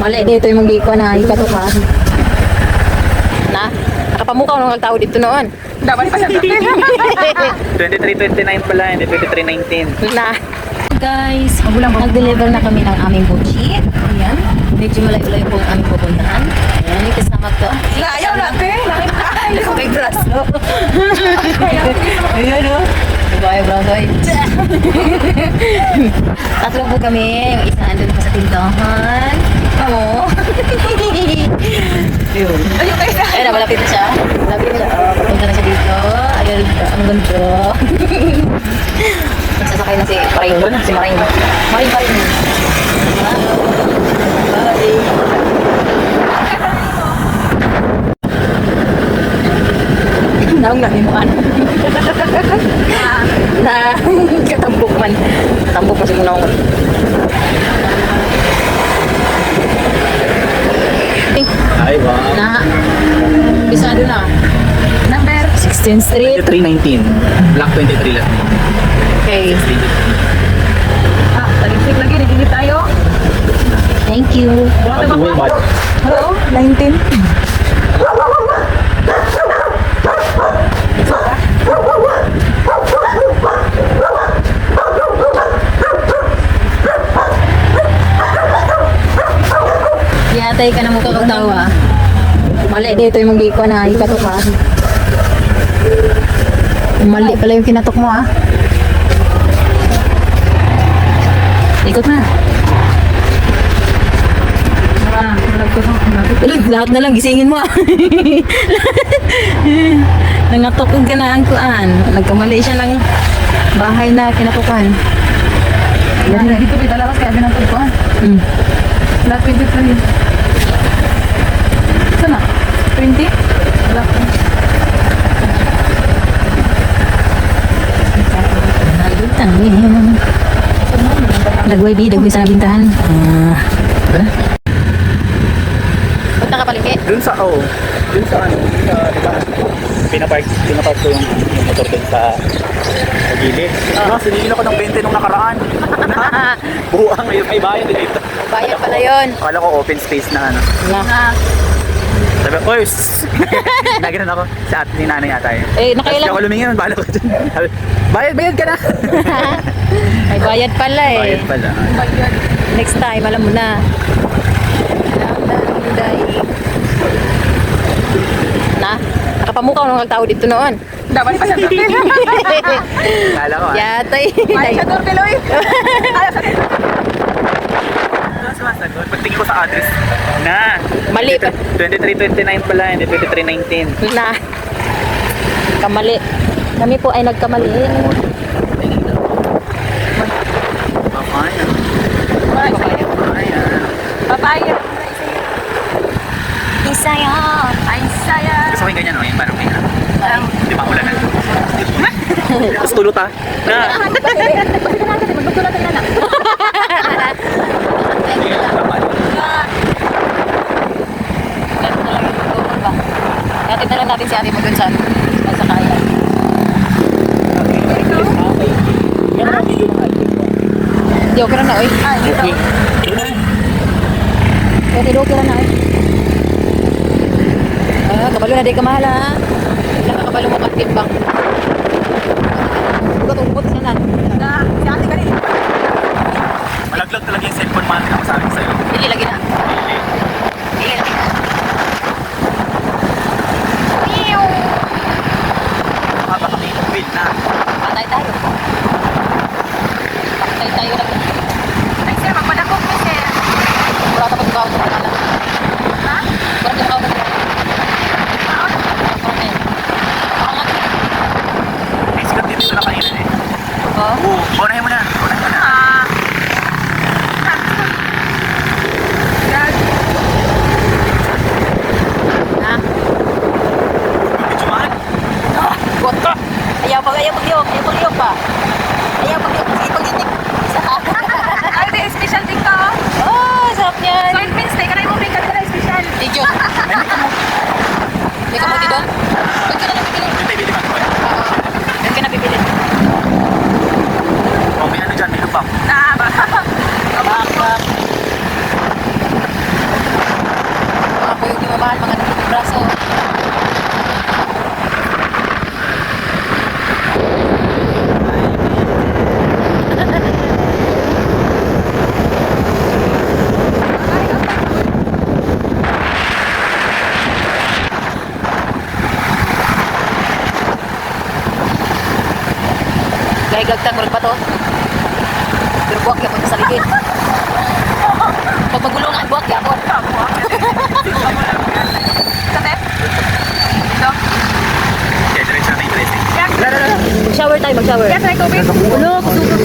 Mali dito yung mag-iko na ikatukan. Na? Nakapamukaw nung tao dito noon. Dapat pa siya 23-29 pala, hindi 23-19. Na. Guys, nag-deliver na kami ng aming buchi. Ayan. Medyo malayo-layo po ang aming pupuntahan. Ayan, yung kasama ko. Ayaw natin. May braso. Ayan o. Bye, braso. Tatlo po kami. Yung isa andun pa sa tindahan. Oo. Yun. Ayun na, malapit na siya. Malapit na siya. Punta na siya dito. Ayun, ang ganda. Nagsasakay na si Maring. Si Maring. Maring. Naong lang mo ano. Na katambok man. Katambok pa si Munong. Ay, wow. Na. Bisado na. Number 16th Street. 23-19. Black 23 lang. Okay. Talisik lagi. Nagigit tayo. Thank you. Hello? 19. Yatay ka na mo kakatawa. Mali dito yung mag-iko na ikatukan. Mali pala yung kinatok mo ah. Ikot na. Lahat na lang gisingin mo ah. Nangatok ka na ang kuan. Nagkamali siya ng bahay na kinatukan. Yan na. Dito kita lakas kaya binatod ko. Black 23. Sana? 20? Black 20. Dagway sa bintahan. Punta ka palengke? Dun sa, dun sa ano, diba? Pinapark ko yung motor dun sa gilid. Sinigil ako ng 20 nung nakaraan. Buwang, may bayad dito. Bayad pala yun. Akala ko open space na ano. Na. Sabi ko, nagano'n ako sa ni nanay ata yun. Nakailan? Tapos ako lumingin, bala ko dyan. Bayad ka na! May bayad pala eh. Bayad pala. Next time, alam mo na. Na? Nakapamukaw nung tao dito noon. Dapat pa siya Kala ko Yatay. Ayaw siya doon, Piloy. Ayaw siya sumasagot. Pagtingin ko sa address, na. Mali pa. 23-29 pala, hindi 23-19. Na. Kamali. Kami po ay nagkamali. Papaya. Papaya. Isaya. Ay, saya. Gusto ko yung ganyan, no? Yung parang may di ba ulan na? Tapos tulot ha? Na. Magbutulat na lang. Natin na lang natin si ate mo dun sa kaya. Di okay na na, oy. Okay. Okay, okay na na, oy. Kabalo na di ka mahal, ha? Nakakabalo mo kang feedback. Tugot siya na. Si ate ka rin. Malaglag talaga yung cellphone man ako sabi ko sa'yo. Dili lagi na. Dili lagi na. Baka may win na. Patay tayo. Patay tayo na. Ay, sir, magpadakot mo, sir. Wala ka pag-ugaw sa kanila. Ha? Wala ka pag-ugaw sa kanila. May sikat dito na kanina eh. Oo. Unahin mo na. Gagtang mo pa to. Pero buwak yapon sa ligid. Pag magulungan, buwak yapon. Sate? Dito? Kaya diretso natin yung blessing. Mag-shower tayo, mag-shower. Yes, like tubig? Ulo, kusog.